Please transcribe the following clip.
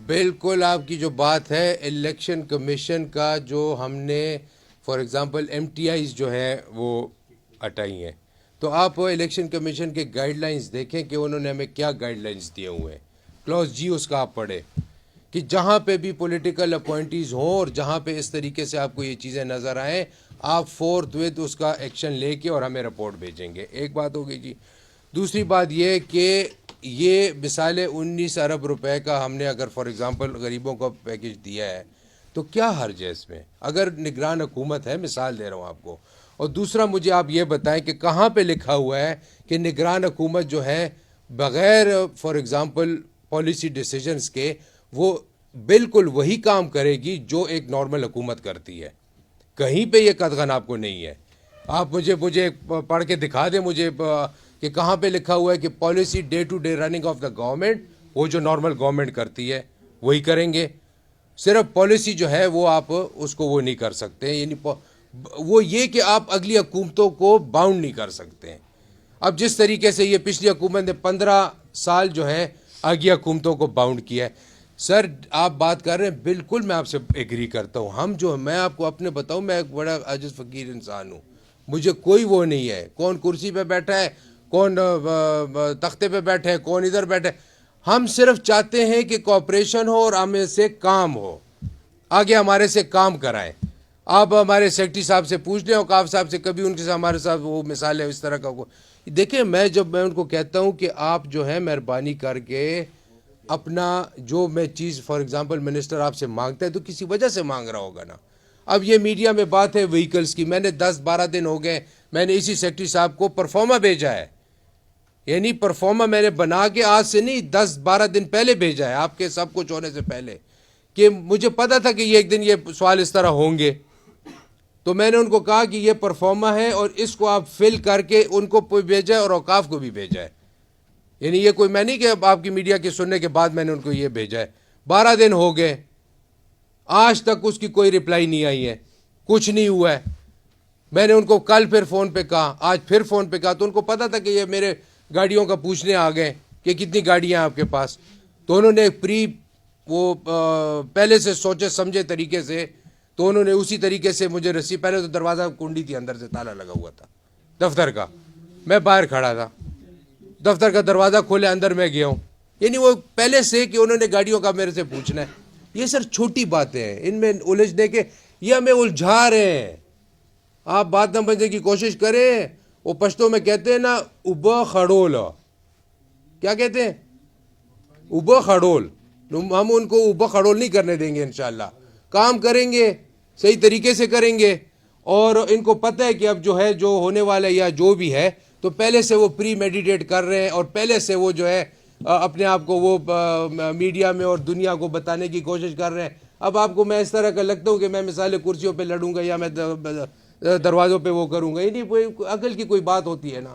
بالکل آپ کی جو بات ہے الیکشن کمیشن کا جو ہم نے for example M T Is جو ہیں وہ ہٹائی ہیں، تو آپ الیکشن کمیشن کے گائیڈ لائنز دیکھیں کہ انہوں نے ہمیں کیا گائیڈ لائنز دیے ہوئے ہیں. کلوز جی اس کا آپ پڑھیں کہ جہاں پہ بھی پولیٹیکل اپوائنٹیز ہوں اور جہاں پہ اس طریقے سے آپ کو یہ چیزیں نظر آئیں، آپ فورتھ وتھ اس کا ایکشن لے کے اور ہمیں رپورٹ بھیجیں گے. ایک بات ہوگی جی. دوسری بات یہ کہ یہ مثال 19 ارب روپے کا ہم نے اگر فار ایگزامپل غریبوں کو پیکج دیا ہے تو کیا حرج ہے اس میں؟ اگر نگران حکومت ہے، مثال دے رہا ہوں آپ کو. اور دوسرا مجھے آپ یہ بتائیں کہ کہاں پہ لکھا ہوا ہے کہ نگران حکومت جو ہے بغیر فار ایگزامپل پالیسی ڈیسیجنز کے وہ بالکل وہی کام کرے گی جو ایک نارمل حکومت کرتی ہے؟ کہیں پہ یہ قطعاً آپ کو نہیں ہے. آپ مجھے پڑھ کے دکھا دیں مجھے کہ کہاں پہ لکھا ہوا ہے کہ policy day to day running of the government وہ جو نارمل گورنمنٹ کرتی ہے وہی کریں گے. صرف پالیسی جو ہے وہ آپ اس کو وہ نہیں کر سکتے، یعنی وہ یہ کہ آپ اگلی حکومتوں کو باؤنڈ نہیں کر سکتے ہیں. اب جس طریقے سے یہ پچھلی حکومت نے 15 سال جو ہے آگی حکومتوں کو باؤنڈ کیا ہے. سر آپ بات کر رہے ہیں، بالکل میں آپ سے ایگری کرتا ہوں. میں آپ کو اپنے بتاؤں، میں ایک بڑا عاجز فقیر انسان ہوں. مجھے کوئی وہ نہیں ہے کون کرسی پہ بیٹھا ہے، کون تختے پہ بیٹھے ہے، کون ادھر بیٹھے. ہم صرف چاہتے ہیں کہ کوآپریشن ہو اور ہمیں سے کام ہو، آگے ہمارے سے کام کرائیں. آپ ہمارے سیکرٹری صاحب سے پوچھ لیں، اوقاف صاحب سے، کبھی ان کے ساتھ ہمارے ساتھ وہ مثال ہے اس طرح کا. دیکھیں جب میں ان کو کہتا ہوں کہ آپ جو ہے مہربانی کر کے اپنا جو میں چیز فار ایگزامپل منسٹر آپ سے مانگتا ہے تو کسی وجہ سے مانگ رہا ہوگا نا. اب یہ میڈیا میں بات ہے وہیکلز کی، میں نے 10-12 دن ہو گئے، میں نے اسی سیکرٹری صاحب کو پرفارما بھیجا ہے. یعنی پرفارما میں نے بنا کے آج سے نہیں 10-12 دن پہلے بھیجا ہے، آپ کے سب کچھ ہونے سے پہلے، کہ مجھے پتا تھا کہ یہ ایک دن یہ سوال اس طرح ہوں گے. تو میں نے ان کو کہا کہ یہ پرفارما ہے اور اس کو آپ فل کر کے ان کو بھیجا ہے اور اوقاف کو بھی بھیجا ہے. یعنی یہ کوئی میں نہیں کہ آپ کی میڈیا کے سننے کے بعد میں نے ان کو یہ بھیجا ہے. 12 دن ہو گئے، آج تک اس کی کوئی رپلائی نہیں آئی ہے، کچھ نہیں ہوا ہے. میں نے ان کو کل پھر فون پہ کہا، آج پھر فون پہ کہا، تو ان کو پتا تھا کہ یہ میرے گاڑیوں کا پوچھنے آ گئے کہ کتنی گاڑیاں ہیں آپ کے پاس. تو انہوں نے وہ پہلے سے سوچے سمجھے طریقے سے، تو انہوں نے اسی طریقے سے مجھے رسی، پہلے تو دروازہ کنڈی تھی، اندر سے تالا لگا ہوا تھا دفتر کا، میں باہر کھڑا تھا، دفتر کا دروازہ کھولے اندر میں گیا ہوں. یعنی وہ پہلے سے کہ انہوں نے گاڑیوں کا میرے سے پوچھنا ہے. یہ سر چھوٹی باتیں ہیں، ان میں الجھنے کے یہ ہمیں الجھا رہے ہیں. آپ بات نہ سمجھنے کی کوشش کریں. وہ پشتو میں کہتے ہیں نا اوبا خڑول، کیا کہتے ہیں؟ اوبا خڑول. ہم ان کو اوبا خڑول نہیں کرنے دیں گے. انشاءاللہ کام کریں گے، صحیح طریقے سے کریں گے. اور ان کو پتہ ہے کہ اب جو ہے جو ہونے والا ہے یا جو بھی ہے، تو پہلے سے وہ پری میڈیٹیٹ کر رہے ہیں اور پہلے سے وہ جو ہے اپنے آپ کو وہ میڈیا میں اور دنیا کو بتانے کی کوشش کر رہے ہیں. اب آپ کو میں اس طرح کا لگتا ہوں کہ میں مثال کرسیوں پہ لڑوں گا یا میں دروازوں پہ وہ کروں گا؟ یہ نہیں، عقل کی کوئی بات ہوتی ہے نا.